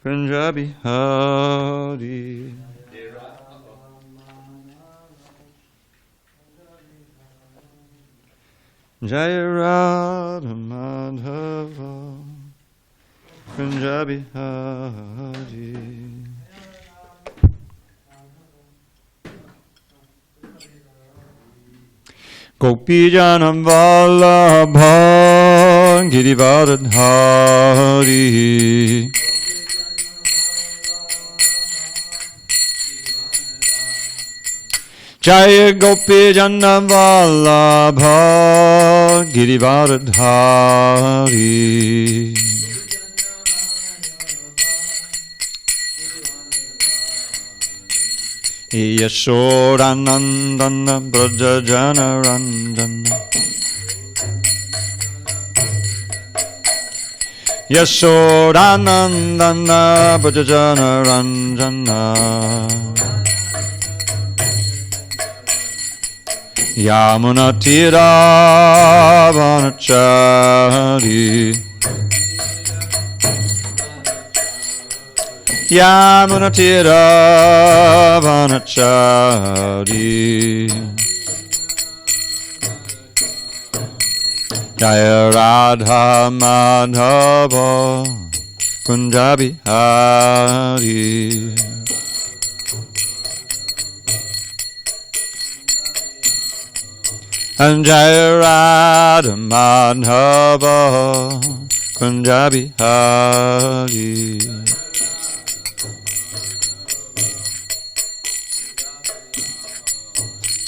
Punjabi Hari. Jaya Radha Madhava Punjabi Hari. Gopi Janam Vallabha Girivardhari. Jaya Gopi Janam Vallabha Girivardhari. Yashodanandana Brajajana Ranjana. Yashodanandana Brajajana Ranjana. Yamuna Tira Vanachari. Yamuna Tira Vanachari. Jaya Radha Madhava Punjabi Hari. And Jaya Radha Madhava Punjabi Hari.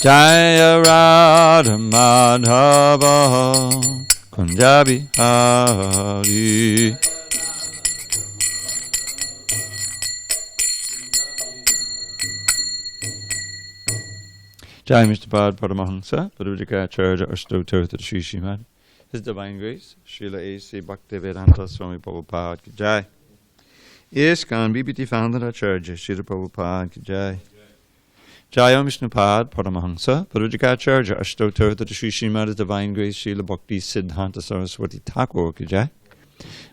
Jaya Radha Madhava Punjabi Hari. Jai Mr. Pad Paramahansa, Padavajikacharya Ashtotirtha Shri Srimad, His Divine Grace, Srila A.C. Bhaktivedanta Swami Prabhupada Ki Jai. ISKCON BBT Founder Acharya Srila Prabhupada Ki Jai. Jaya Vishnupad Paramahansa, Padavajikacharya Ashtotirtha Shri Srimad, His Divine Grace, Srila Bhakti Siddhanta Saraswati Thakur Ki Jai.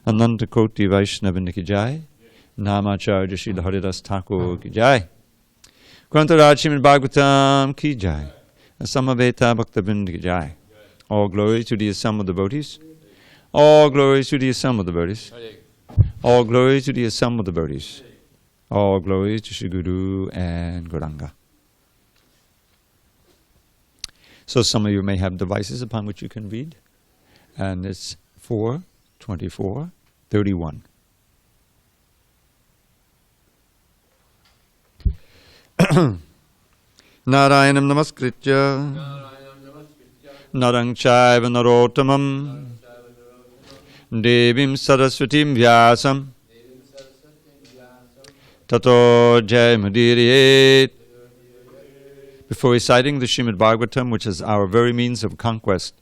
Ananta Koti Vaishnavanda Ki Jai. Namacharya Srila Haridas Thakur Ki Jai. Grantaraj Srimad Bhagavatam Ki Jai. Samaveta Bhaktabinda Ki Jai. All glory to the assembled devotees. All glory to the assembled devotees. All glory to the assembled devotees. All glory to Shri Guru and Gauranga. So some of you may have devices upon which you can read. And it's 4:24:31. Narayanam Namaskritya Narang Chaiva Narottamam Devim Saraswatim Vyasam Tato Jayamudiriet. Before reciting the Srimad Bhagavatam, which is our very means of conquest,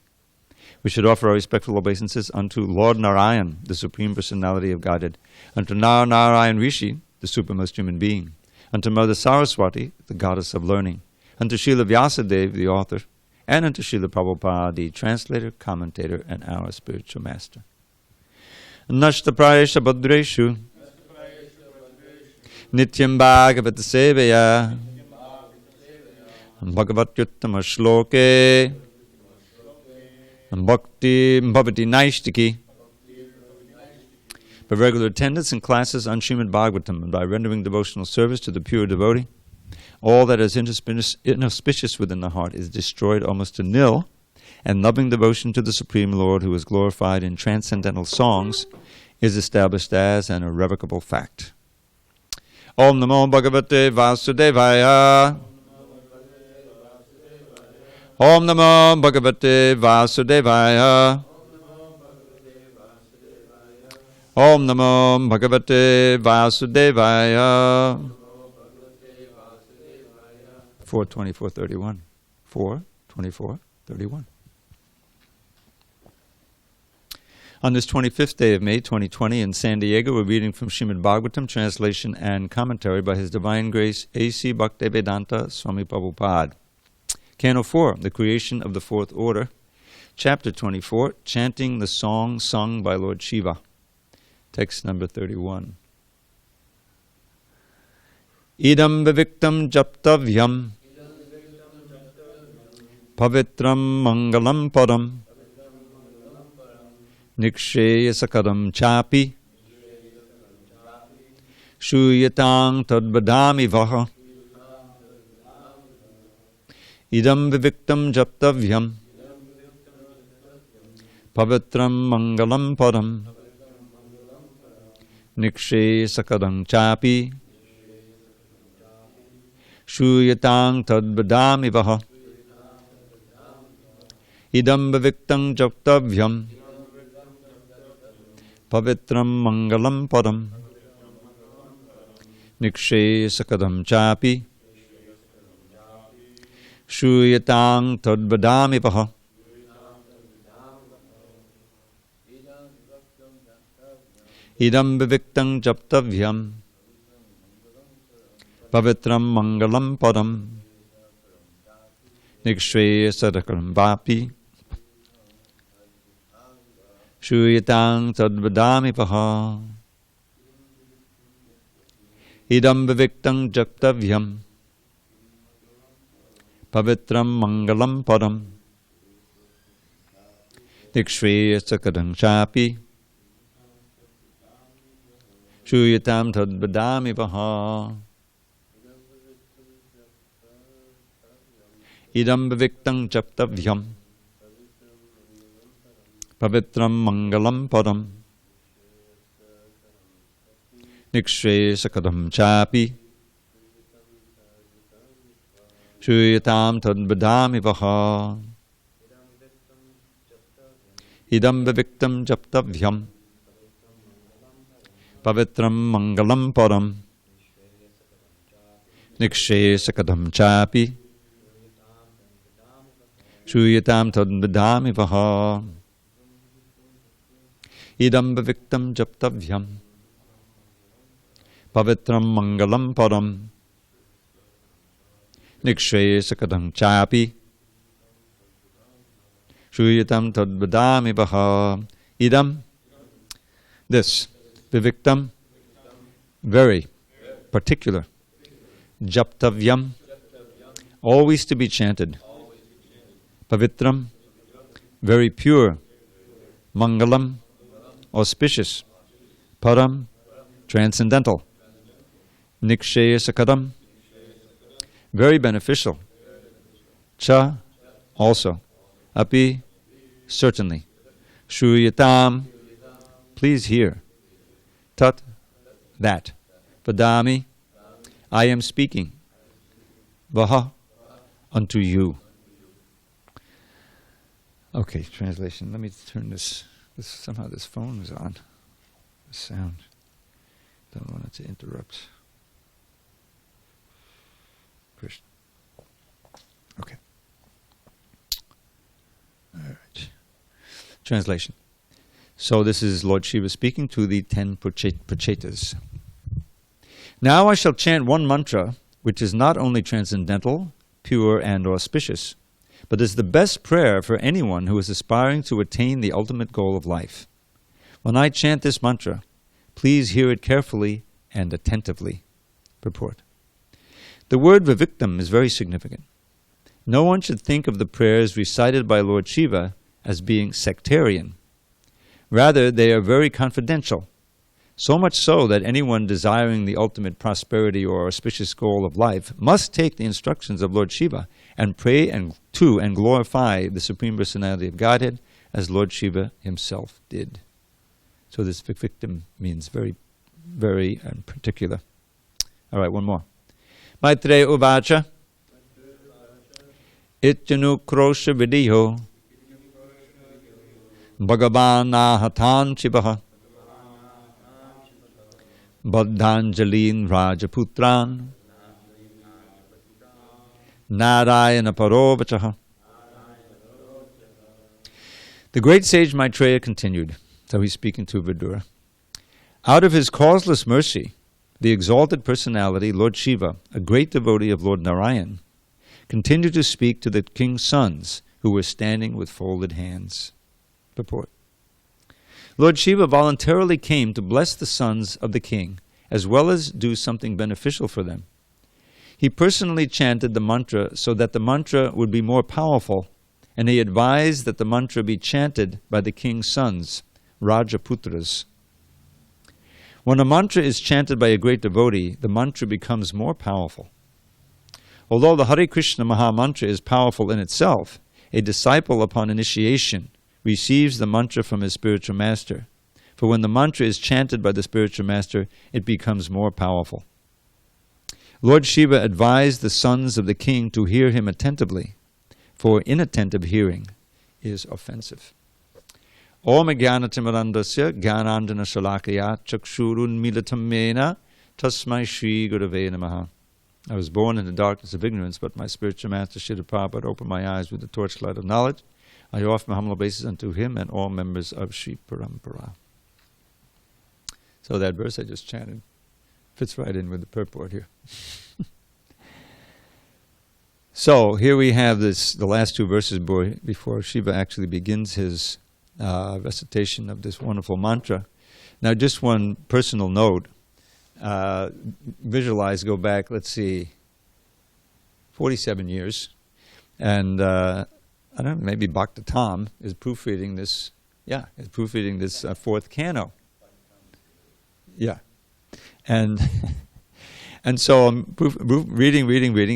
we should offer our respectful obeisances unto Lord Narayan, the Supreme Personality of Godhead, unto Narayan Rishi, the supremest human being, unto Mother Saraswati, the goddess of learning, unto Srila Vyasadeva, the author, and unto Srila Prabhupada, the translator, commentator, and our spiritual master. Nashta Prayesha Bhadreshu Nityam Bhagavata Sevaya Bhagavatyuttama Shloke Bhakti Bhavati Naishtiki. By regular attendance in classes on Srimad Bhagavatam and by rendering devotional service to the pure devotee, all that is inauspicious within the heart is destroyed almost to nil, and loving devotion to the Supreme Lord, who is glorified in transcendental songs, is established as an irrevocable fact. Om Namo Bhagavate Vasudevaya. Om Namo Bhagavate Vasudevaya. Om Namo Bhagavate Vasudevaya. 4:24:31. 4:24:31. On this 25th day of May 2020 in SanDiego, we're reading from Srimad Bhagavatam, translation and commentary by His Divine Grace A.C. Bhaktivedanta Swami Prabhupada. Canto 4, The Creation of the Fourth Order. Chapter 24, Chanting the Song Sung by Lord Shiva. Text number 31. Idam viviktam japtavyam pavitram mangalam padam niksheyasakadam chapi shuyatang tadvadami vaha. Idam viviktam japtavyam pavitram mangalam padam niksheyasakadam chapi shuyatang tadvadami vaha. Idam viviktam japtavyam pavitram mangalam padam niksheyasakadam chapi shuyatang tadvadami vaha. Idam viviktam japtavyam pavitram mangalam padam niksheyasakadam chapi shuyatang tadvadami vaha. Idam viviktam japtavyam pavitram mangalam padam niksheyasakadam chapi shuyatam tadvadami vaha. Idam viviktam japtavyam pavitram mangalam padam niksheyasakadam chapi shuyatam tadvadami vaha. Idam viviktam japtavyam pavitram mangalam padam niksheyasakadam chapi shuyatam tadvadami vaha. Idam viviktam japtavyam pavitram mangalam padam niksheyasakadam chapi shuyatam tadvadami vaha. Idam, this, viviktam, very particular, japtavyam, always to be chanted, pavitram, very pure, mangalam, auspicious, param, transcendental, niksheyasakadam, very beneficial, cha, also, api, certainly, shruyatam, please hear, tat, that, vadami, I am speaking, vaha, unto you. Okay, translation. Let me turn this somehow this phone is on. The sound. Don't want it to interrupt. Krishna. Okay. All right. Translation. So this is Lord Shiva speaking to the 10 Prachetas. Now I shall chant one mantra which is not only transcendental, pure and auspicious, but is the best prayer for anyone who is aspiring to attain the ultimate goal of life. When I chant this mantra, please hear it carefully and attentively. Purport. The word viviktam is very significant. No one should think of the prayers recited by Lord Shiva as being sectarian. Rather, they are very confidential, so much so that anyone desiring the ultimate prosperity or auspicious goal of life must take the instructions of Lord Shiva and pray to and glorify the Supreme Personality of Godhead as Lord Shiva himself did. So this viviktam means very, very particular. All right, one more. Maitre uvacha ityanukrosha vidiyo Bhagavan ahatan chivaha Baddhanjalin Rajaputran Narayana Parovachaha. The great sage Maitreya continued, so he's speaking to Vidura. Out of his causeless mercy, the exalted personality, Lord Shiva, a great devotee of Lord Narayan, continued to speak to the king's sons who were standing with folded hands. Purport. Lord Shiva voluntarily came to bless the sons of the king, as well as do something beneficial for them. He personally chanted the mantra so that the mantra would be more powerful, and he advised that the mantra be chanted by the king's sons, Rajaputras. When a mantra is chanted by a great devotee, the mantra becomes more powerful. Although the Hare Krishna Maha Mantra is powerful in itself, a disciple upon initiation receives the mantra from his spiritual master. For when the mantra is chanted by the spiritual master, it becomes more powerful. Lord Shiva advised the sons of the king to hear him attentively, for inattentive hearing is offensive. Om Jnanatimirandasya Jnanandjana Shalakaya Chakshurun Militam Mena Tasmai Shri Gurave Namaha. I was born in the darkness of ignorance, but my spiritual master Srila Prabhupada opened my eyes with the torchlight of knowledge. I offer my humble obeisance unto him and all members of Sri Parampara. So that verse I just chanted fits right in with the purport here. So here we have the last two verses before Shiva actually begins his recitation of this wonderful mantra. Now just one personal note. Visualize, go back, let's see, 47 years. And I don't know, maybe Bhakti Tom is proofreading this, fourth canto. Yeah. And and so I'm reading,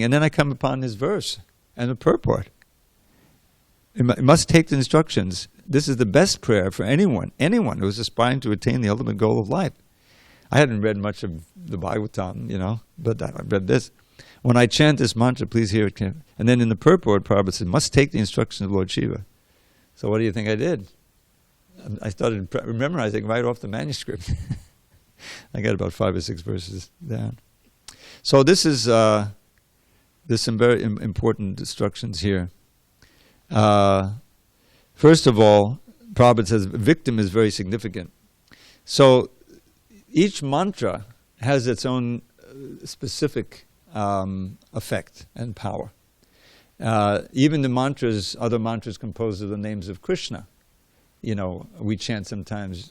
and then I come upon this verse and the purport. It must take the instructions. This is the best prayer for anyone who is aspiring to attain the ultimate goal of life. I hadn't read much of the Bhagavatam, but I read this. When I chant this mantra, please hear it. And then in the purport, Prabhupada said, must take the instructions of Lord Shiva. So what do you think I did? I started memorizing right off the manuscript. I got about 5 or 6 verses down. So this is there's some very important instructions here. First of all, Prabhupada says victim is very significant. So each mantra has its own specific effect and power. Even the mantras, other mantras composed of the names of Krishna, we chant sometimes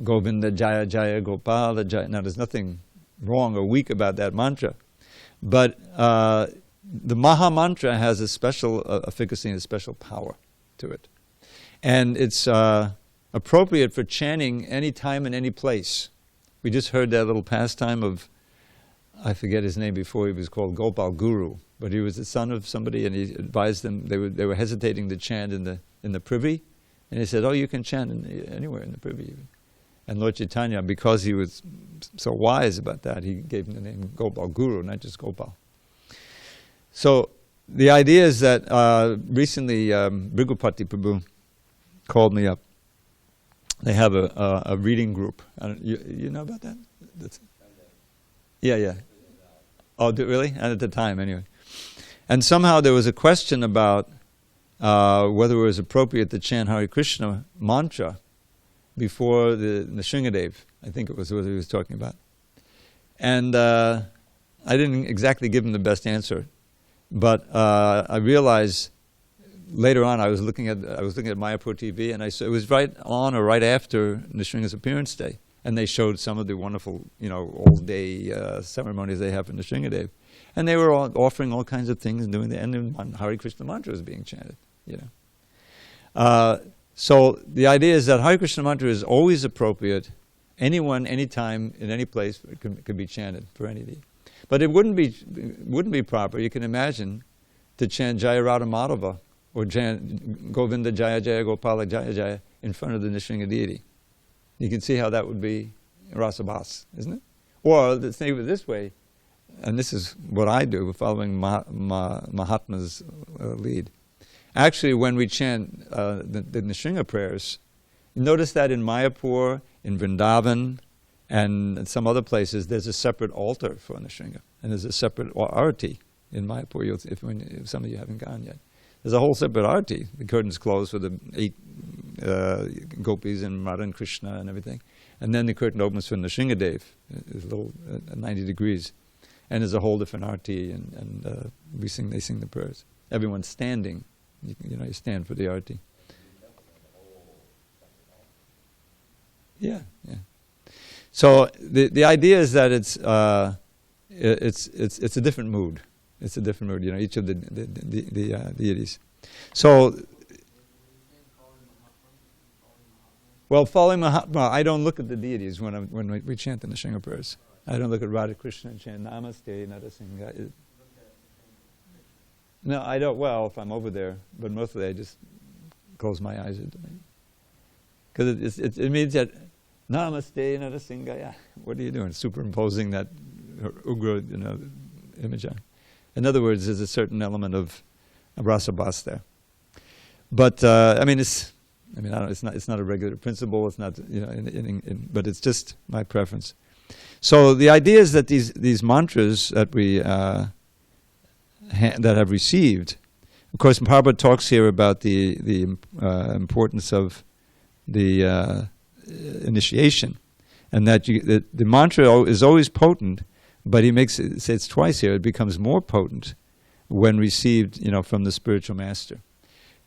Govinda Jaya Jaya Gopala Jaya. Now there's nothing wrong or weak about that mantra, but the Maha Mantra has a special efficacy and a special power to it. And it's appropriate for chanting any time and any place. We just heard that little pastime of, I forget his name before, he was called Gopal Guru, but he was the son of somebody, and he advised them, they were hesitating to chant in the privy, and he said, oh, you can chant anywhere in the privy. And Lord Chaitanya, because he was so wise about that, he gave him the name Gopal Guru, not just Gopal. So the idea is that recently Brigupati Prabhu called me up. They have a reading group. You know about that? Yeah. Oh, really? And at the time, anyway. And somehow there was a question about whether it was appropriate to chant Hare Krishna mantra before the Nrsingadev. I think it was what he was talking about. And I didn't exactly give him the best answer, but I realized later on I was looking at Mayapur TV, and I saw it was right on or right after Nrsinga's appearance day, and they showed some of the wonderful all-day ceremonies they have for Nrsingadev, and they were all offering all kinds of things and doing the and Hare Krishna mantra was being chanted. So the idea is that Hare Krishna mantra is always appropriate. Anyone, anytime, in any place, it could be chanted for any need. But it wouldn't be proper. You can imagine to chant Jaya Radha Madhava or chant Govinda Jaya Jaya Gopala Jaya Jaya in front of the Nrsinga deity. You can see how that would be rasabhas, isn't it? Or let's think of it this way, and this is what I do, following Mahatma's lead. Actually, when we chant the Nrsinga prayers, notice that in Mayapur, in Vrindavan, and some other places, there's a separate altar for Nrsinga, and there's a separate arati in Mayapur. If some of you haven't gone yet, there's a whole separate arati. The curtains close for the 8 gopis and Radha and Krishna and everything, and then the curtain opens for Nrsingadev. It's a little 90 degrees, and there's a whole different arati, and they sing the prayers. Everyone's standing. You stand for the arati. Yeah. So the idea is that it's a different mood. It's a different mood. Each of the deities. So, following Mahatma, I don't look at the deities when we chant in the Shinga prayers. I don't look at Radha Krishna and chant Namaste Narasimha. No, I don't. Well, if I'm over there, but mostly I just close my eyes. Because it means that Namaste Narasimha. What are you doing? Superimposing that Ugra, image on. In other words, there's a certain element of rasa bas there. But it's not a regular principle. It's not, but it's just my preference. So the idea is that these mantras that we that have received, of course, Prabhupada talks here about the importance of the initiation, and that the mantra is always potent, but he makes it, say it's twice here. It becomes more potent when received, from the spiritual master.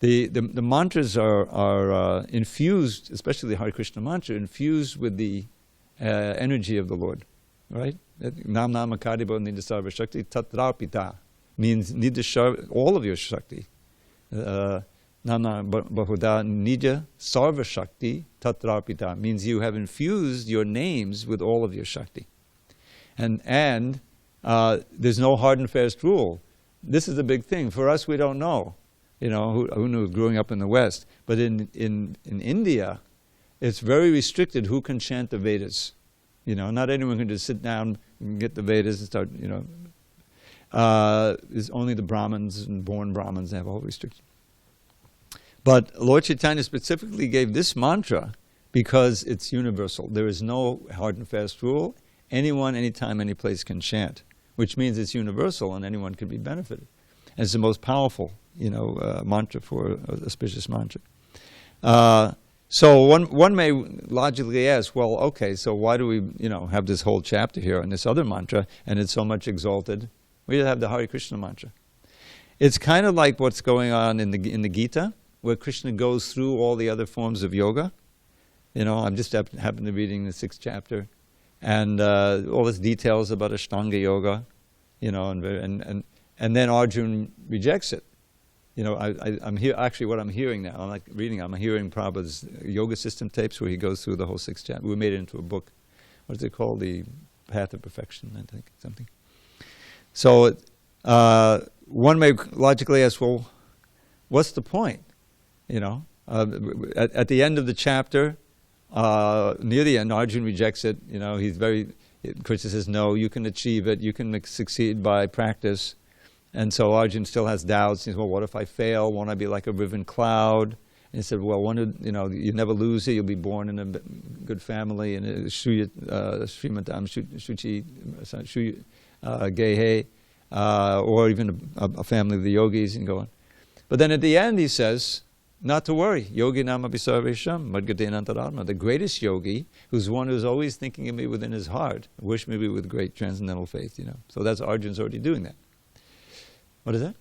The mantras are infused, especially the Hare Krishna mantra, infused with the energy of the Lord, right? Nam Nama Kadibo Nidya Sarva Shakti Tatrapita means Nidya all of your Shakti. Nam Nama Bahuda Nidya Sarva Shakti Tatrapita means you have infused your names with all of your Shakti. And there's no hard and fast rule. This is a big thing. For us, we don't know. Who knew growing up in the West? But in India, it's very restricted who can chant the Vedas. Not anyone can just sit down and get the Vedas and start, It's only the Brahmins and born Brahmins have all restrictions. But Lord Chaitanya specifically gave this mantra because it's universal. There is no hard and fast rule. Anyone, anytime, any place can chant, which means it's universal and anyone can be benefited. And it's the most powerful, mantra for auspicious mantra. So one may logically ask, well, okay, so why do we, have this whole chapter here on this other mantra, and it's so much exalted? We have the Hare Krishna mantra. It's kind of like what's going on in the Gita, where Krishna goes through all the other forms of yoga. I'm just happened to be reading the 6th chapter, and all these details about Ashtanga yoga, and then Arjuna rejects it. I'm here. Actually, what I'm hearing now, I'm like reading. I'm hearing Prabhupada's yoga system tapes where he goes through the whole 6th chapter. We made it into a book. What is it called? The Path of Perfection, I think, something. So one may logically ask, well, what's the point? At the end of the chapter, near the end, Arjuna rejects it. Krishna says, no, you can achieve it. You can succeed by practice. And so Arjuna still has doubts. He says, well, what if I fail? Won't I be like a riven cloud? And he said, well, you never lose it. You'll be born in a good family, in a srimadbhagavatam, shuchi, gehe, or even a family of the yogis, and go on. But then at the end he says, not to worry. Yogi nama bisarvesham, madgaten antaratma. The greatest yogi, who's one who's always thinking of me within his heart, wish me with great transcendental faith. So that's Arjuna's already doing that. What is that?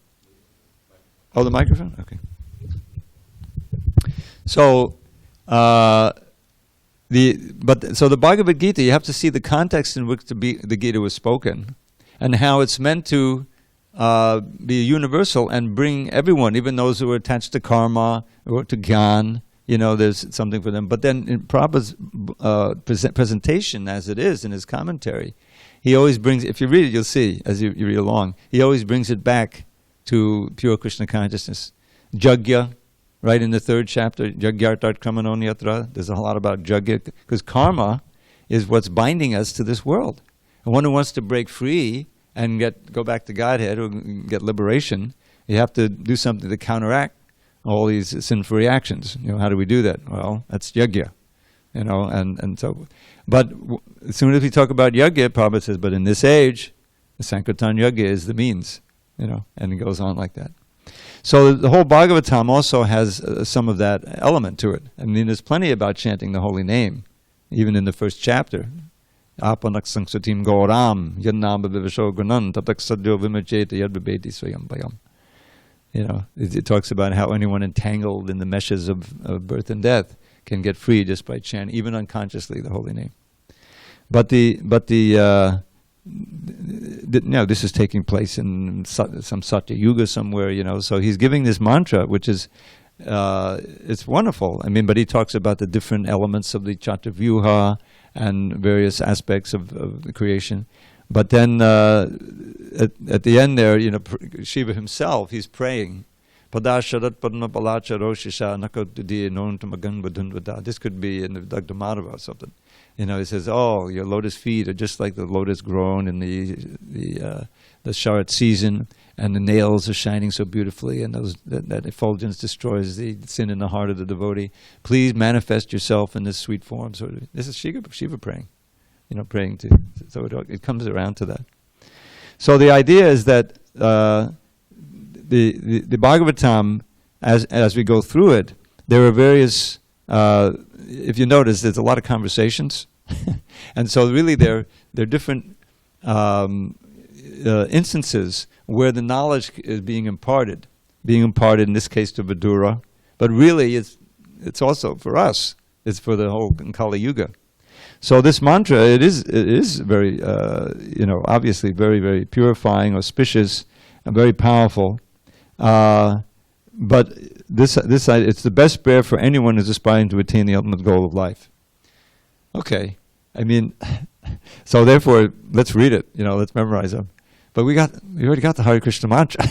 Oh, the microphone? Okay. So, the Bhagavad Gita, you have to see the context in which the Gita was spoken, and how it's meant to be universal and bring everyone, even those who are attached to karma or to gyan. There's something for them. But then in Prabhupada's presentation, as it is in his commentary, he always brings, if you read it, you'll see, as you read along, he always brings it back to pure Krishna consciousness. Jagya, right in the 3rd chapter, Jagyartat Kramanonyatra, there's a lot about Jagya, because karma is what's binding us to this world. And one who wants to break free and go back to Godhead or get liberation, you have to do something to counteract all these sinful reactions. How do we do that? Well, that's Yagya. And so, but as soon as we talk about Yagya, Prabhupada says, but in this age, the Sankirtan Yagya is the means, and it goes on like that. So the whole Bhagavatam also has some of that element to it. I mean, there's plenty about chanting the holy name, even in the 1st chapter. Apanak sanksatim gauram yannam bhavisho gunan tatak sadyo vimajeta yadvabeti swayam bayam. It talks about how anyone entangled in the meshes of birth and death can get free just by chanting, even unconsciously, the holy name. But the this is taking place in some Satya Yuga somewhere, So he's giving this mantra, which is, it's wonderful. I mean, but he talks about the different elements of the Chaturyuha and various aspects of the creation. But then at the end there, Shiva himself, he's praying. This could be in the Dagda Madhava or something. He says, "Oh, your lotus feet are just like the lotus grown in the Sharat season, and the nails are shining so beautifully, and that effulgence destroys the sin in the heart of the devotee. Please manifest yourself in this sweet form." So this is Shiva praying, praying to. So it comes around to that. So the idea is that the Bhagavatam, as we go through it, there are various. If you notice, there's a lot of conversations, and so really there are different instances where the knowledge is being imparted in this case to Vidura, but really it's also for us. It's for the whole Kali Yuga. So this mantra, it is very obviously very, very purifying, auspicious, and very powerful. But this it's the best prayer for anyone who's aspiring to attain the ultimate goal of life. Okay, I mean, so therefore, let's read it. Let's memorize them. But we already got the Hare Krishna mantra.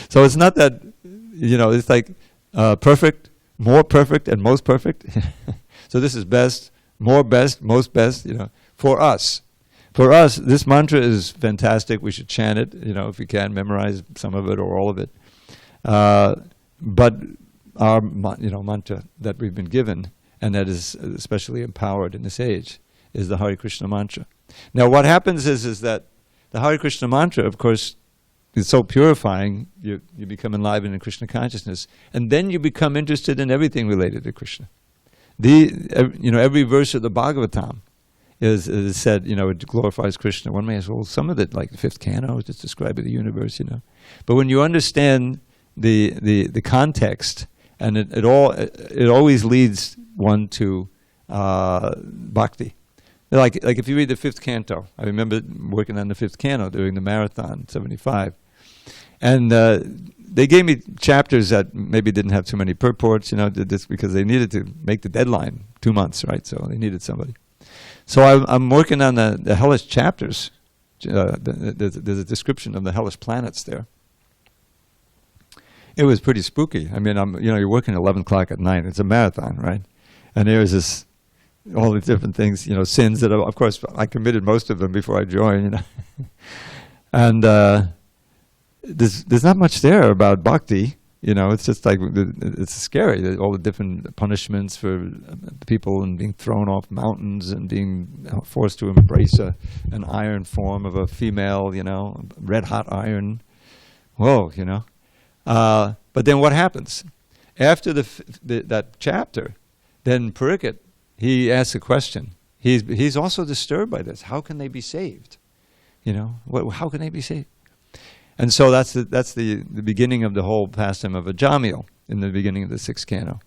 So it's not that it's like perfect, more perfect, and most perfect. So this is best, more best, most best. For us. For us, this mantra is fantastic. We should chant it. If we can, memorize some of it or all of it. But our mantra that we've been given, and that is especially empowered in this age, is the Hare Krishna mantra. Now what happens is that the Hare Krishna mantra, of course, is so purifying, you become enlivened in Krishna consciousness, and then you become interested in everything related to Krishna. Every verse of the Bhagavatam is said, it glorifies Krishna. One may ask, well, some of it, like the fifth canto, is just describing the universe, But when you understand the context, and it always leads one to bhakti. Like if you read the fifth canto, I remember working on the fifth canto during the marathon, 75. And they gave me chapters that maybe didn't have too many purports, did this because they needed to make the deadline, 2 months, right? So they needed somebody. So I'm working on the hellish chapters. There's a description of the hellish planets there. It was pretty spooky. I mean, you're working at 11 o'clock at night. It's a marathon, right? And there's all these different things, sins that, of course, I committed most of them before I joined, And there's not much there about bhakti. It's just like, it's scary, all the different punishments for people and being thrown off mountains and being forced to embrace an iron form of a female, red hot iron. Whoa, But then what happens? After that chapter, then Parikshit, he asks a question. He's also disturbed by this. How can they be saved? How can they be saved? And so that's the beginning of the whole pastime of Ajamil in the beginning of the sixth canto.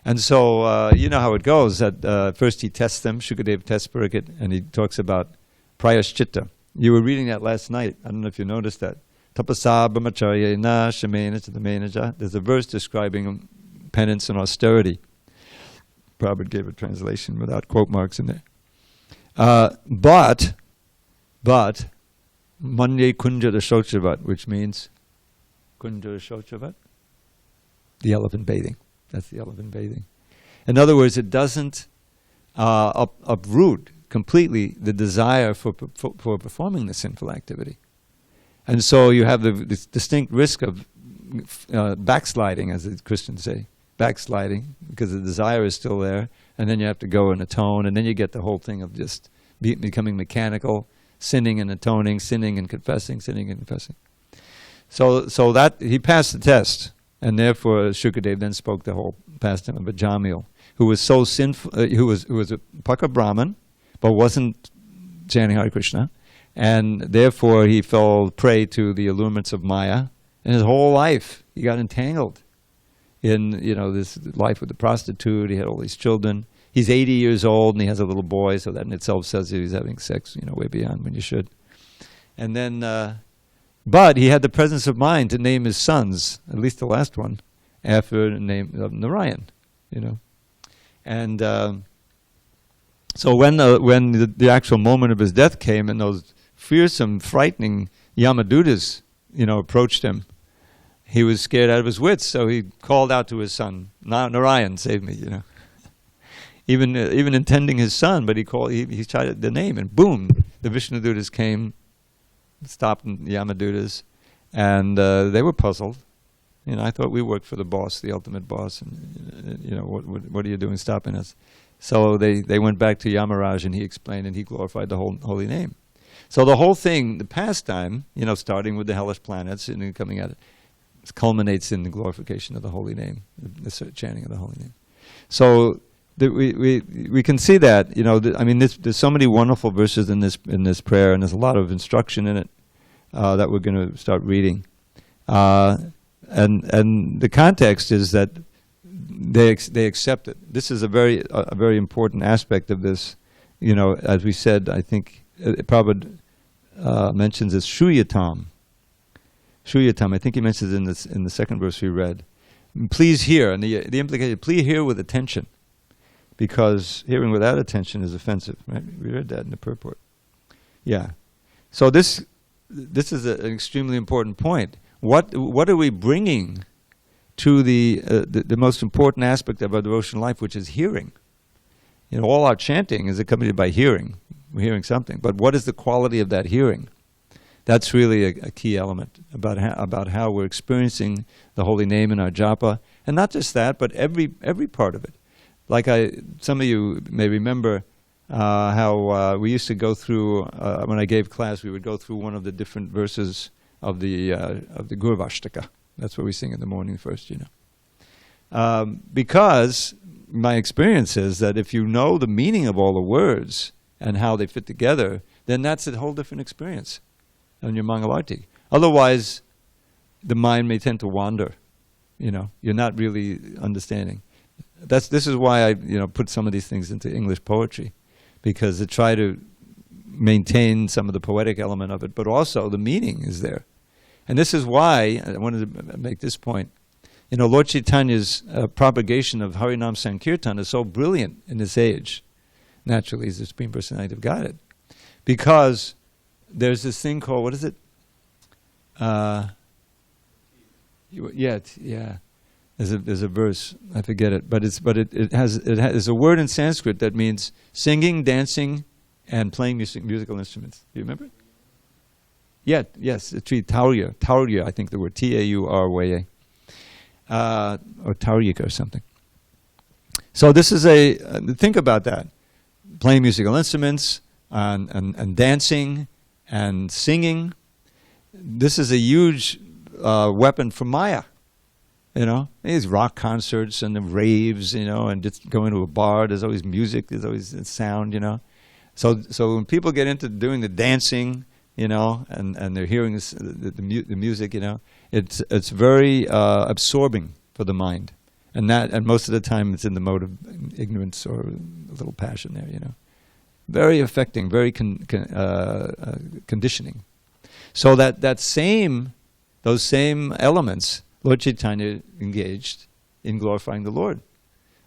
And so you know how it goes. That first he tests them. Shukadeva tests Parikshit, and he talks about prayaschitta. You were reading that last night. I don't know if you noticed that. Tapasa brahmacharya na shamena chitamenaja. There's a verse describing penance and austerity. Prabhupada gave a translation without quote marks in there. But manye kunja shochavat, which means kunja shochavat, the elephant bathing. That's the elephant bathing. In other words, it doesn't uproot completely the desire for performing the sinful activity. And so you have the distinct risk of backsliding, as the Christians say, backsliding, because the desire is still there, and then you have to go and atone, and then you get the whole thing of just becoming mechanical, sinning and atoning, sinning and confessing, sinning and confessing. So that he passed the test, and therefore Shukadeva then spoke the whole pastime of Ajamil, who was so sinful, who was a Paka Brahmin, but wasn't chanting Hare Krishna, and therefore he fell prey to the allurements of Maya, and his whole life he got entangled in this life with the prostitute. He had all these children, He's 80 years old and he has a little boy, so that in itself says that he's having sex, way beyond when you should. And then, but he had the presence of mind to name his sons, at least the last one, after the name of Narayan, And so when the actual moment of his death came and those fearsome, frightening Yamadutas, approached him, he was scared out of his wits, so he called out to his son, Narayan, save me, Even intending his son, but he tried the name, and boom, the Vishnudutas came, stopped the Yamadutas, and they were puzzled. I thought we worked for the boss, the ultimate boss, and what are you doing stopping us? So they went back to Yamaraj, and he explained, and he glorified the holy name. So the whole thing, the pastime, starting with the hellish planets and then coming at it, culminates in the glorification of the holy name, the chanting of the holy name. So we can see that, there's so many wonderful verses in this prayer, and there's a lot of instruction in it that we're going to start reading. And the context is that they accept it. This is a very important aspect of this. As we said, I think Prabhupada mentions this Shruyatam. Shruyatam, I think he mentions it in the second verse we read. Please hear, and the implication, please hear with attention, because hearing without attention is offensive. Right? We read that in the purport. Yeah. So this is an extremely important point. What are we bringing to the most important aspect of our devotional life, which is hearing? All our chanting is accompanied by hearing. We're hearing something. But what is the quality of that hearing? That's really a key element about how we're experiencing the holy name in our japa. And not just that, but every part of it. Like some of you may remember how we used to go through, when I gave class, we would go through one of the different verses of the Gurvashtaka. That's what we sing in the morning first, because my experience is that if you know the meaning of all the words and how they fit together, then that's a whole different experience on your Mangalarti. Otherwise, the mind may tend to wander. You're not really understanding. This is why I put some of these things into English poetry, because to try to maintain some of the poetic element of it, but also the meaning is there. And this is why I wanted to make this point. Lord Chaitanya's propagation of Harinam Sankirtan is so brilliant in this age. Naturally, he's the Supreme Personality of Godhead. Because there's this thing called, what is it? There's a verse, I forget it, but it has a word in Sanskrit that means singing, dancing, and playing musical instruments. Do you remember it? Yeah, yes, Taurya. Taurya, I think the word Taurya. Or Tauryika or something. So this is think about that. Playing musical instruments and dancing and singing. This is a huge weapon for Maya. These rock concerts and the raves, and just going to a bar, there's always music, there's always sound, So when people get into doing the dancing, and they're hearing the music, it's very absorbing for the mind, and most of the time it's in the mode of ignorance or a little passion there, very affecting, very conditioning. So those same elements, Lord Chaitanya engaged in glorifying the Lord.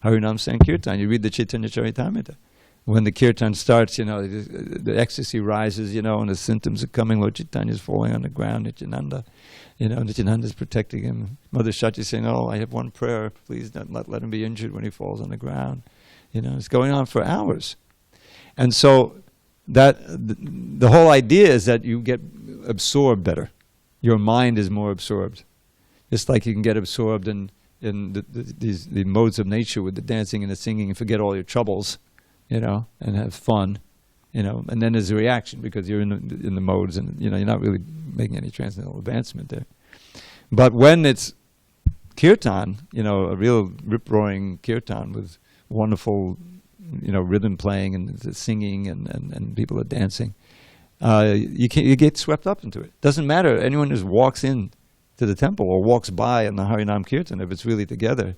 Harinam Sankirtan. You read the Chaitanya Charitamrita. When the kirtan starts, the ecstasy rises, and the symptoms are coming. Lord Chaitanya is falling on the ground. Nityananda, Nityananda is protecting him. Mother Shakti is saying, "Oh, I have one prayer. Please don't let him be injured when he falls on the ground." It's going on for hours, and so that the whole idea is that you get absorbed better. Your mind is more absorbed, just like you can get absorbed in the modes of nature with the dancing and the singing and forget all your troubles. And have fun, and then there's a reaction because you're in the modes, and you're not really making any transcendental advancement there. But when it's kirtan, a real rip-roaring kirtan with wonderful, rhythm playing and singing and people are dancing, you get swept up into it. Doesn't matter. Anyone who walks in to the temple or walks by in the Harinam Kirtan, if it's really together,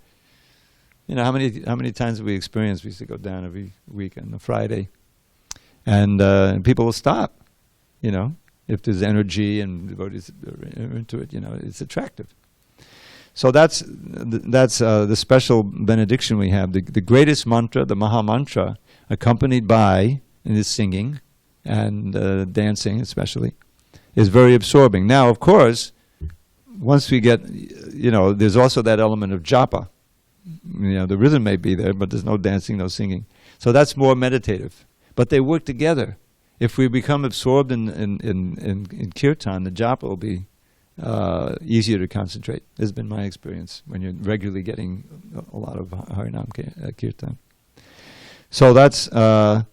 You know, how many times have we experienced? We used to go down every week on a Friday, and people will stop. You know, if there's energy and devotees are into it, you know, it's attractive. So that's the special benediction we have. The greatest mantra, the Maha Mantra, accompanied by in this singing and dancing especially, is very absorbing. Now, of course, once we get, you know, there's also that element of japa. You know, the rhythm may be there, but there's no dancing, no singing. So that's more meditative. But they work together. If we become absorbed in kirtan, the japa will be easier to concentrate. This has been my experience when you're regularly getting a lot of Harinam kirtan. So that's, but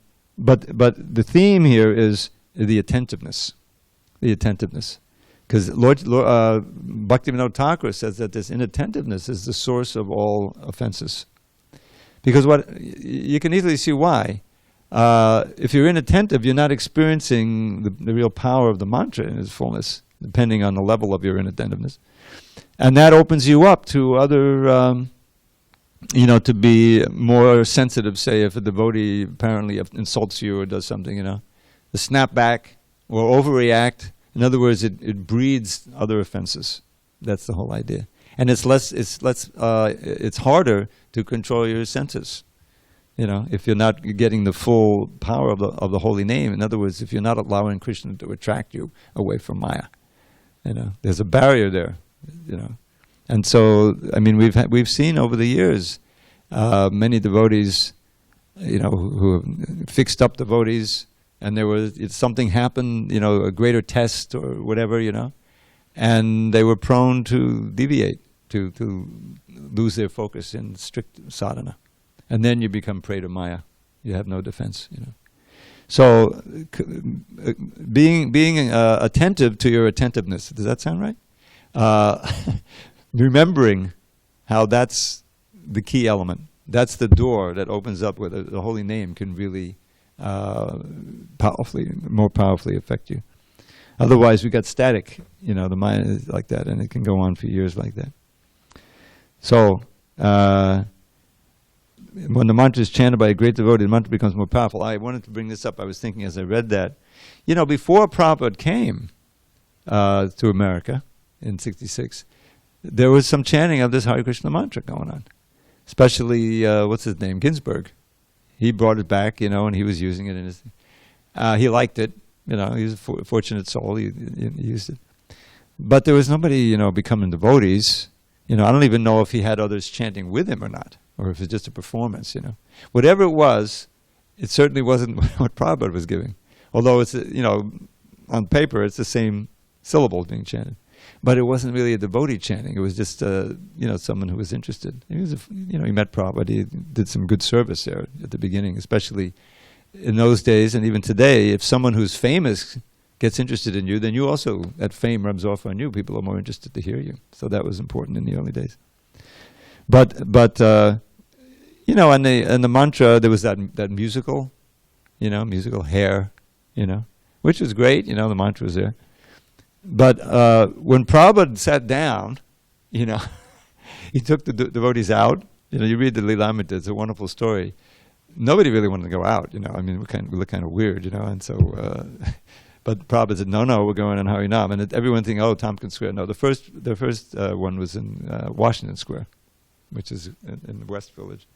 the theme here is the attentiveness. The attentiveness. Because Bhaktivinoda Thakur says that this inattentiveness is the source of all offenses. Because you can easily see why. If you're inattentive, you're not experiencing the real power of the mantra in its fullness, depending on the level of your inattentiveness. And that opens you up to other, you know, to be more sensitive, say, if a devotee apparently insults you or does something, you know. The snap back or overreact. In other words, it breeds other offenses. That's the whole idea. And it's harder to control your senses. You know, if you're not getting the full power of the holy name. In other words, if you're not allowing Krishna to attract you away from Maya, you know, there's a barrier there. You know, and so I mean, we've seen over the years many devotees, you know, who have fixed up devotees, and something happened, you know, a greater test or whatever, you know, and they were prone to deviate, to lose their focus in strict sadhana. And then you become prey to Maya. You have no defense, you know. So, being attentive to your attentiveness. Does that sound right? Remembering how that's the key element. That's the door that opens up where the holy name can really more powerfully affect you. Otherwise, we got static. You know, the mind is like that, and it can go on for years like that. So. When the mantra is chanted by a great devotee, the mantra becomes more powerful. I wanted to bring this up. I was thinking as I read that, you know, before Prabhupada came to America in '66, there was some chanting of this Hare Krishna mantra going on. Especially, what's his name, Ginsburg. He brought it back, you know, and he was using it in his. He liked it, you know. He was a fortunate soul. He used it, but there was nobody, you know, becoming devotees. You know, I don't even know if he had others chanting with him or not, or if it's just a performance, you know. Whatever it was, it certainly wasn't what Prabhupada was giving. Although it's, you know, on paper it's the same syllables being chanted. But it wasn't really a devotee chanting. It was just, you know, someone who was interested. He was, you know, he met Prabhupada. He did some good service there at the beginning, especially in those days. And even today, if someone who's famous gets interested in you, then you also, that fame rubs off on you. People are more interested to hear you. So that was important in the early days. But you know, and the mantra, there was that musical, you know, musical hair, you know, which was great. You know, the mantra was there. But when Prabhupada sat down, you know, he took the devotees out. You know, you read the Lilamrita, it's a wonderful story. Nobody really wanted to go out, you know. I mean, we look kind of weird, you know, and so. But Prabhupada said, no, we're going in Harinam. And everyone thinking, oh, Tompkins Square. No, the first one was in Washington Square, which is in the West Village.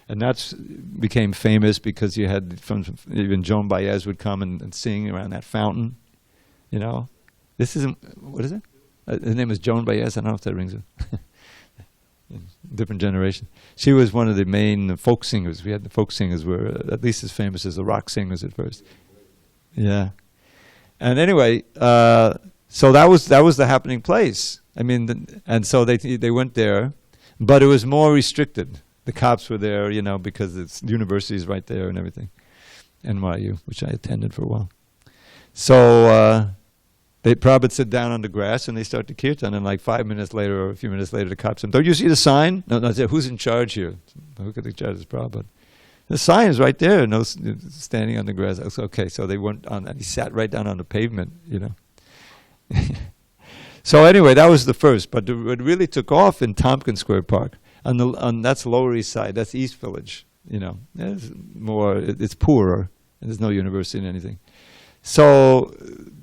And that became famous because you had, even Joan Baez would come and sing around that fountain, you know. This isn't, what is it? Her name is Joan Baez. I don't know if that rings a different generation. She was one of the main folk singers. We had the folk singers were at least as famous as the rock singers at first. Yeah. And anyway, so that was the happening place. I mean, and so they went there, but it was more restricted. The cops were there, you know, because it's universities right there and everything. NYU, which I attended for a while. So they probably sit down on the grass and they start the kirtan, and like 5 minutes later or a few minutes later, the cops said, "Don't you see the sign?" No, I said, "Who's in charge here?" Who could be in charge is Prabhupada. The sign is right there, no standing on the grass. I was, okay, so they went on, and he sat right down on the pavement, you know. So anyway, that was the first, but it really took off in Tompkins Square Park. That's Lower East Side. That's East Village. It's poorer, and there's no university and anything. So,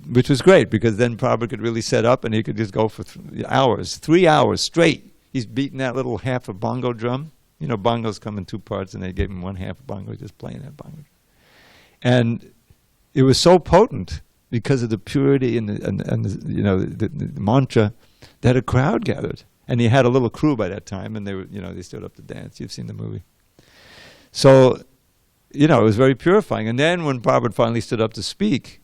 which was great, because then Prabhupada could really set up and he could just go for 3 hours straight. He's beating that little half a bongo drum. Bongos come in 2 parts, and they gave him 1/2 a bongo, just playing that bongo. And it was so potent because of the purity and the mantra that a crowd gathered. And he had a little crew by that time, and they stood up to dance. You've seen the movie. So, it was very purifying. And then when Prabhupada finally stood up to speak,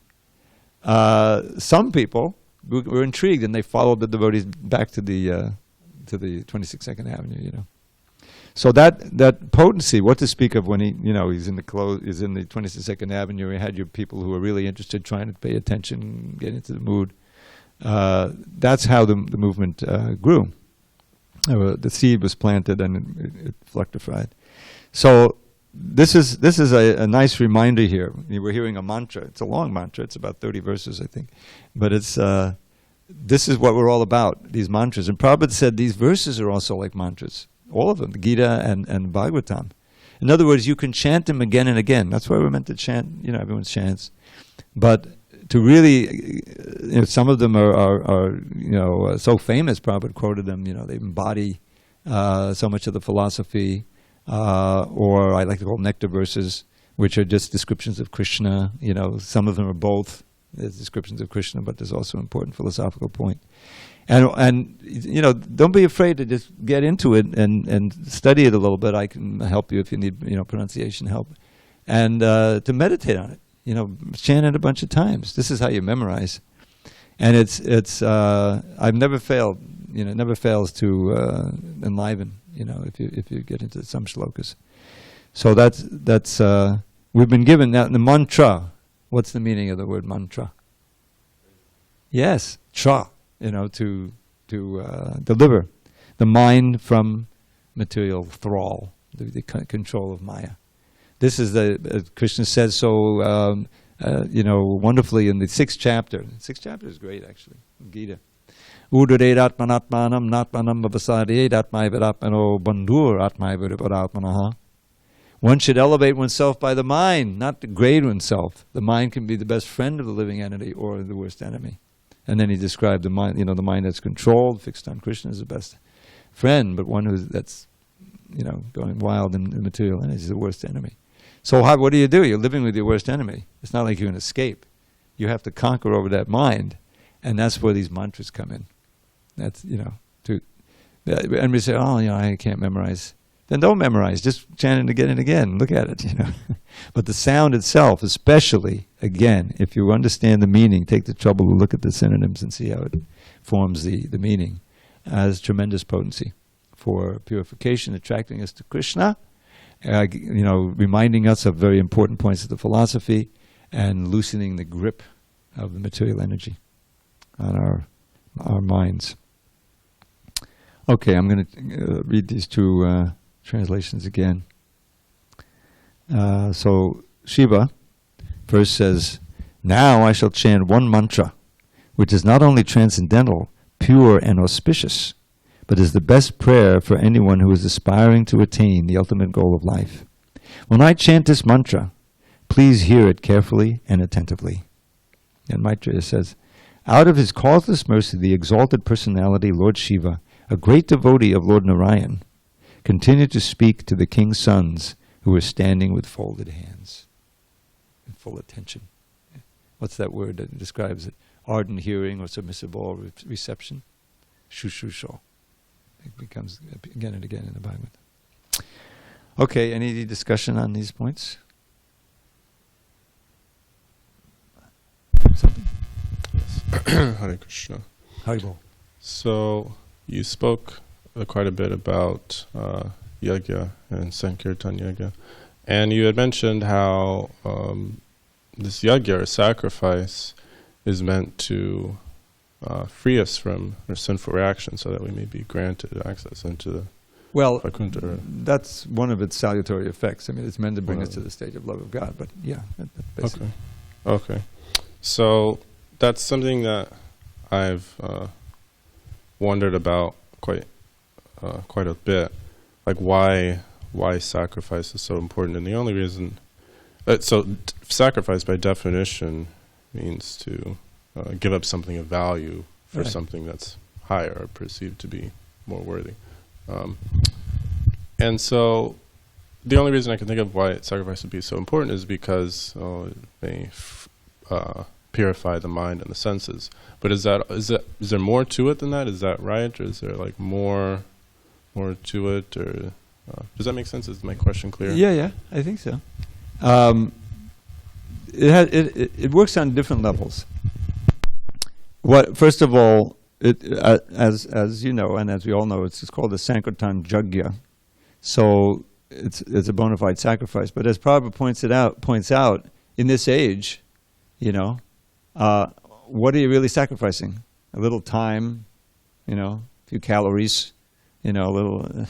some people were intrigued, and they followed the devotees back to the 22nd Avenue. So that potency, what to speak of when he's in the 22nd Avenue. You had your people who were really interested, trying to pay attention, get into the mood. That's how the movement grew. The seed was planted and it fructified. So this is a nice reminder here. We're hearing a mantra. It's a long mantra. It's about 30 verses, I think. But this is what we're all about, these mantras. And Prabhupada said these verses are also like mantras. All of them, the Gita and Bhagavatam. In other words, you can chant them again and again. That's why we're meant to chant. Everyone chants. But to really, some of them are so famous. Prabhupada quoted them. They embody so much of the philosophy. Or I like to call nectar verses, which are just descriptions of Krishna. Some of them are both. There's descriptions of Krishna, but there's also an important philosophical point. And don't be afraid to just get into it and study it a little bit. I can help you if you need pronunciation help, and to meditate on it. Chant it a bunch of times. This is how you memorize, and it's I've never failed. It never fails to enliven. If you get into some shlokas. So that's we've been given now the mantra. What's the meaning of the word mantra? Yes, tra. To deliver the mind from material thrall, the control of Maya. This is Krishna says so, wonderfully in the 6th chapter. The 6th chapter is great, actually, in Gita. Udaret atmanatmanam natmanam vavasadet atmaivadatmano bandur atmaivadatmanaha. One should elevate oneself by the mind, not degrade oneself. The mind can be the best friend of the living entity or the worst enemy. And then he described the mind, the mind that's controlled, fixed on Krishna, is the best friend, but one that's going wild in material energy is the worst enemy. So what do? You're living with your worst enemy. It's not like you can escape. You have to conquer over that mind, and that's where these mantras come in. That's, and we say, I can't memorize. Then don't memorize. Just chant it again and again. Look at it, But the sound itself, especially, again, if you understand the meaning, take the trouble to look at the synonyms and see how it forms the meaning, has tremendous potency for purification, attracting us to Krishna, reminding us of very important points of the philosophy, and loosening the grip of the material energy on our minds. Okay, I'm going to read these two translations again. So Shiva first says, "Now I shall chant one mantra, which is not only transcendental, pure and auspicious, but is the best prayer for anyone who is aspiring to attain the ultimate goal of life. When I chant this mantra, please hear it carefully and attentively." And Maitreya says, "Out of his causeless mercy, the exalted personality, Lord Shiva, a great devotee of Lord Narayan, continued to speak to the king's sons who were standing with folded hands and full attention." What's that word that describes it? Ardent hearing or submissive all reception. Shushusho. It becomes again and again in the Bhagavatam. Okay, any discussion on these points? Something? Yes. Hare Krishna. Haribol. So you spoke quite a bit about yajna and Sankirtan yajna, and you had mentioned how this yajna or sacrifice is meant to free us from our sinful reactions, so that we may be granted access into the Vaikuntha. That's one of its salutary effects. I mean, it's meant to bring us to the state of love of God, but yeah, that's basically. Okay. So that's something that I've wondered about quite a bit. like why sacrifice is so important. And the only reason, sacrifice by definition means to give up something of value for something that's higher or perceived to be more worthy. And so the only reason I can think of why sacrifice would be so important is because it may purify the mind and the senses. But is there more to it than that? Is that right? Or is there like more to it? Or does that make sense? Is my question clear? Yeah, I think so. It works on different levels. First of all, as you know, and as we all know, it's called the Sankirtan Yajna. So it's a bona fide sacrifice. But as Prabhupada points out, in this age, what are you really sacrificing? A little time, a few calories, a little.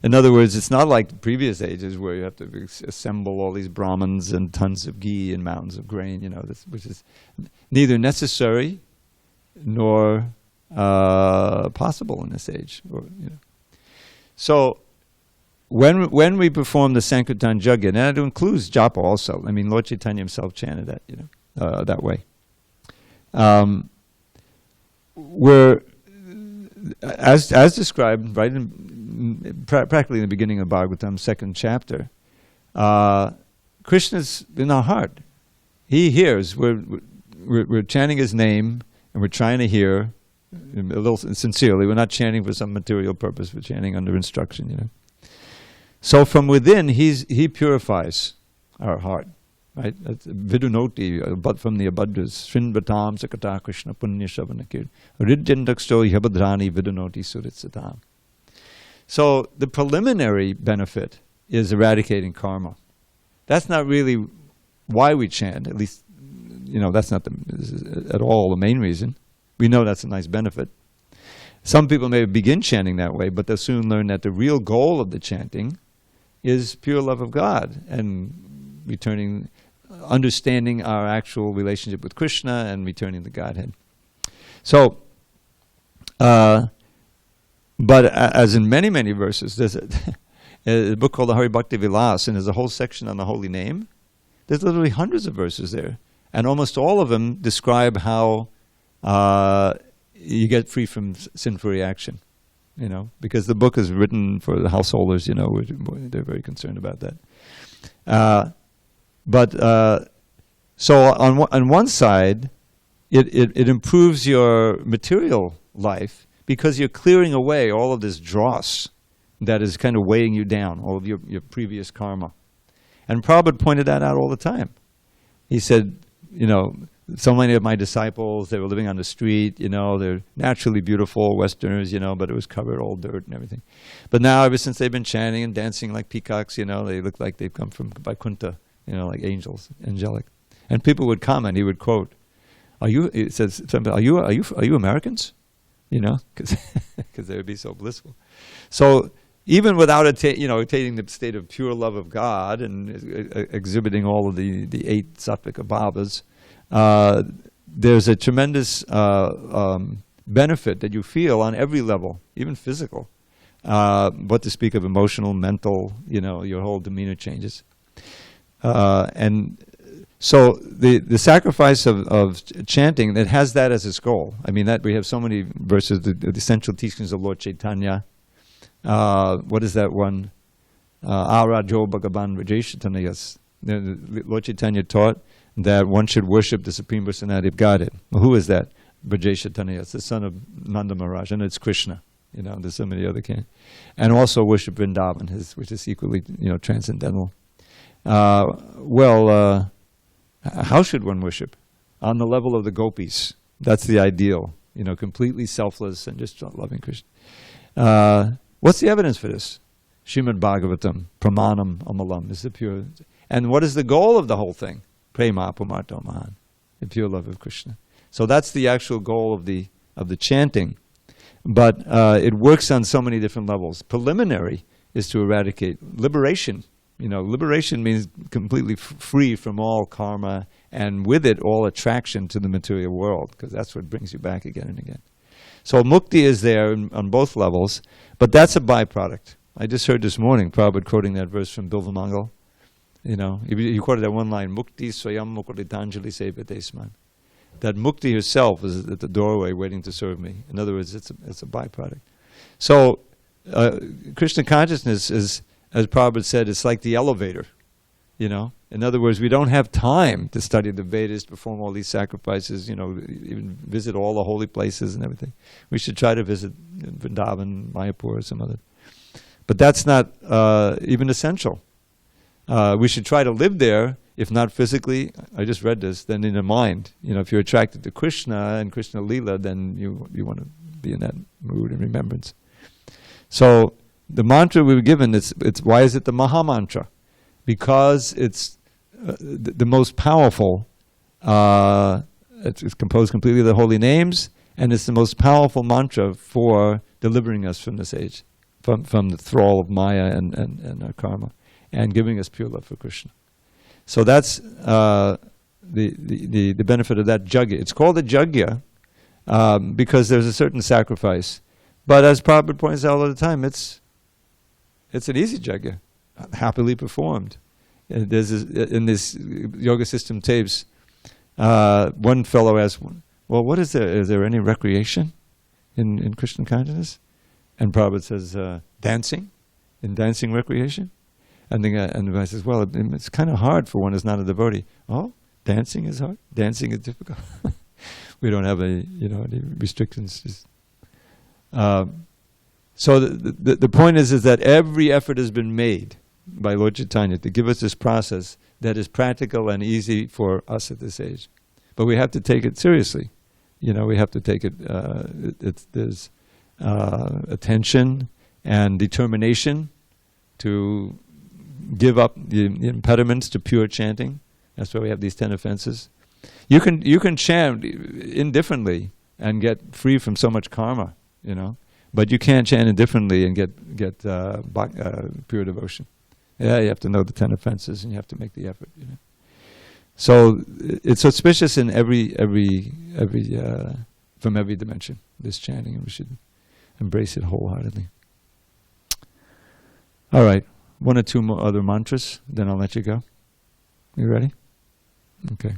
In other words, it's not like the previous ages where you have to assemble all these Brahmins and tons of ghee and mountains of grain, which is neither necessary nor possible in this age. So when we perform the Sankirtan Yajna, and that includes japa also. I mean, Lord Chaitanya himself chanted that, that way. We're as described right practically in the beginning of Bhagavatam, second chapter. Krishna's in our heart. He hears. We're chanting his name, and we're trying to hear a little sincerely. We're not chanting for some material purpose. We're chanting under instruction. So from within, he purifies our heart. Right? That's vidunoti, but from the Abhadras. Srinvatam sakata Krishna punya shavanakir. Ridjandaksto yabhadrani vidunoti suritsatam. So the preliminary benefit is eradicating karma. That's not really why we chant. At least, that's not at all the main reason. We know that's a nice benefit. Some people may begin chanting that way, but they'll soon learn that the real goal of the chanting is pure love of God and understanding our actual relationship with Krishna and returning to Godhead. So, but as in many, many verses, there's a book called the Hari Bhakti Vilas, and there's a whole section on the holy name. There's literally hundreds of verses there. And almost all of them describe how you get free from sinful reaction, because the book is written for the householders, they're very concerned about that. So on one side, it improves your material life because you're clearing away all of this dross that is kind of weighing you down, all of your previous karma. And Prabhupada pointed that out all the time. He said, so many of my disciples, they were living on the street, they're naturally beautiful Westerners, but it was covered all dirt and everything. But now, ever since they've been chanting and dancing like peacocks, they look like they've come from Vaikuntha, like angels, angelic. And people would comment, he would quote, it says something, are you Americans? Because they would be so blissful. So even without attaining the state of pure love of God and exhibiting all of the 8 sattvic bhavas, there's a tremendous benefit that you feel on every level, even physical. What to speak of emotional, mental, your whole demeanor changes. And so the sacrifice of chanting, that has that as its goal. I mean, that we have so many verses, the essential teachings of Lord Chaitanya. What is that one? Arajo Bhagavan Vajayashatanyas. Lord Chaitanya taught that one should worship the Supreme Personality of Godhead. Well, who is that? Vajayashatanyas, the son of Nanda Maharaj, and it's Krishna. There's so many other kinds. And also worship Vrindavan, which is equally, transcendental. How should one worship? On the level of the gopis. That's the ideal. Completely selfless and just loving Krishna. What's the evidence for this? srimadbhagavatam, pramanam amalam is the pure. And what is the goal of the whole thing? Prema pumarto mahan, the pure love of Krishna. So that's the actual goal of the chanting. But it works on so many different levels. Preliminary is to eradicate liberation. Liberation means completely free from all karma, and with it all attraction to the material world, because that's what brings you back again and again. So mukti is there on both levels, but that's a byproduct. I just heard this morning Prabhupada quoting that verse from Bilvamangal. You know, he quoted that one line, Mukti Swayam Mukuritanjali Sevate Sman. That Mukti herself is at the doorway waiting to serve me. In other words, it's a byproduct. So, Krishna consciousness is, as Prabhupada said, it's like the elevator. You know, in other words, we don't have time to study the Vedas, perform all these sacrifices, you know, even visit all the holy places and everything. We should try to visit Vrindavan, Mayapur, or some other. But that's not even essential. We should try to live there, if not physically. I just read this. Then in the mind, you know, if you're attracted to Krishna and Krishna Leela, then you want to be in that mood and remembrance. So the mantra we were given, it's why is it the Maha Mantra? Because it's the most powerful. It's composed completely of the holy names, and it's the most powerful mantra for delivering us from this age, from the thrall of Maya and our karma, and giving us pure love for Krishna. So that's the benefit of that yajna. It's called a yajna because there's a certain sacrifice. But as Prabhupada points out all the time, it's an easy yajna, happily performed. There's in this yoga system tapes, one fellow asked, well, what is there? Is there any recreation in Krishna consciousness? And Prabhupada says, dancing? In dancing recreation? And the guy says, well, it's kind of hard for one who's not a devotee. Oh, dancing is hard? Dancing is difficult. We don't have any restrictions. So the point is that every effort has been made by Lord Chaitanya to give us this process that is practical and easy for us at this age. But we have to take it seriously. You know, we have to take it, there's attention and determination to give up the impediments to pure chanting. That's why we have these 10 offenses. You can chant indifferently and get free from so much karma, you know. But you can't chant indifferently and get pure devotion. Yeah, you have to know the 10 offenses and you have to make the effort. You know? So it's auspicious in every from every dimension, this chanting, and we should embrace it wholeheartedly. All right, one or two more other mantras, then I'll let you go. You ready? Okay.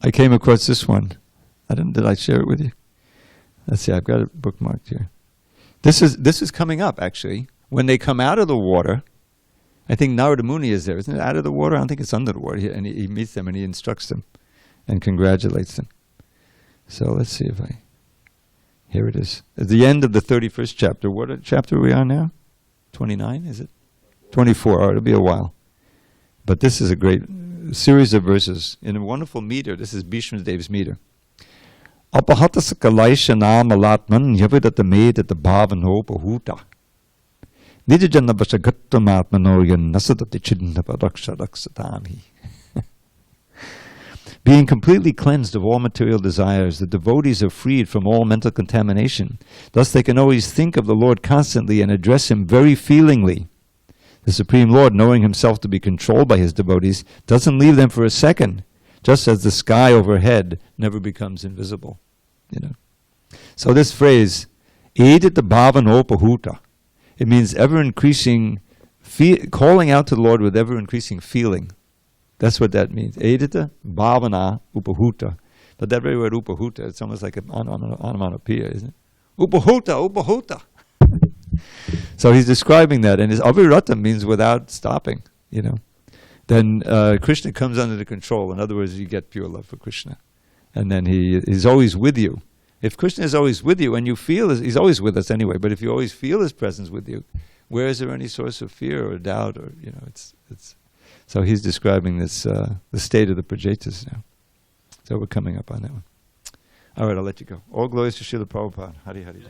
I came across this one. Did I share it with you? Let's see, I've got it bookmarked here. This is coming up, actually. When they come out of the water, I think Narada Muni is there, isn't it? Out of the water? I don't think it's under the water. And he meets them and he instructs them and congratulates them. So let's see if here it is. At the end of the 31st chapter. What chapter are we on now? 29, is it? 24. Oh, it'll be a while. But this is a great series of verses in a wonderful meter. This is Bhishma Dev's meter. Apahatas kalaishana malatman yavidatameda bhavano bahuta. Nijajana vasagattamatmano yanasatati chinnaparaksaraksatami. Being completely cleansed of all material desires, the devotees are freed from all mental contamination. Thus they can always think of the Lord constantly and address Him very feelingly. The Supreme Lord, knowing Himself to be controlled by His devotees, doesn't leave them for a second, just as the sky overhead never becomes invisible. You know. So this phrase, edita bhavanopahuta, it means ever-increasing, calling out to the Lord with ever-increasing feeling. That's what that means. Edita bhavana upahuta. But that very word upahuta, it's almost like an onomatopoeia, isn't it? Upahuta, upahuta. So he's describing that, and his avirata means without stopping, you know. Then Krishna comes under the control. In other words, you get pure love for Krishna. And then he's always with you. If Krishna is always with you, and you feel he's always with us anyway, but if you always feel his presence with you, where is there any source of fear or doubt? Or it's so he's describing this the state of the Prajetas now. So we're coming up on that one. All right, I'll let you go. All glories to Srila Prabhupada. Hari Hari.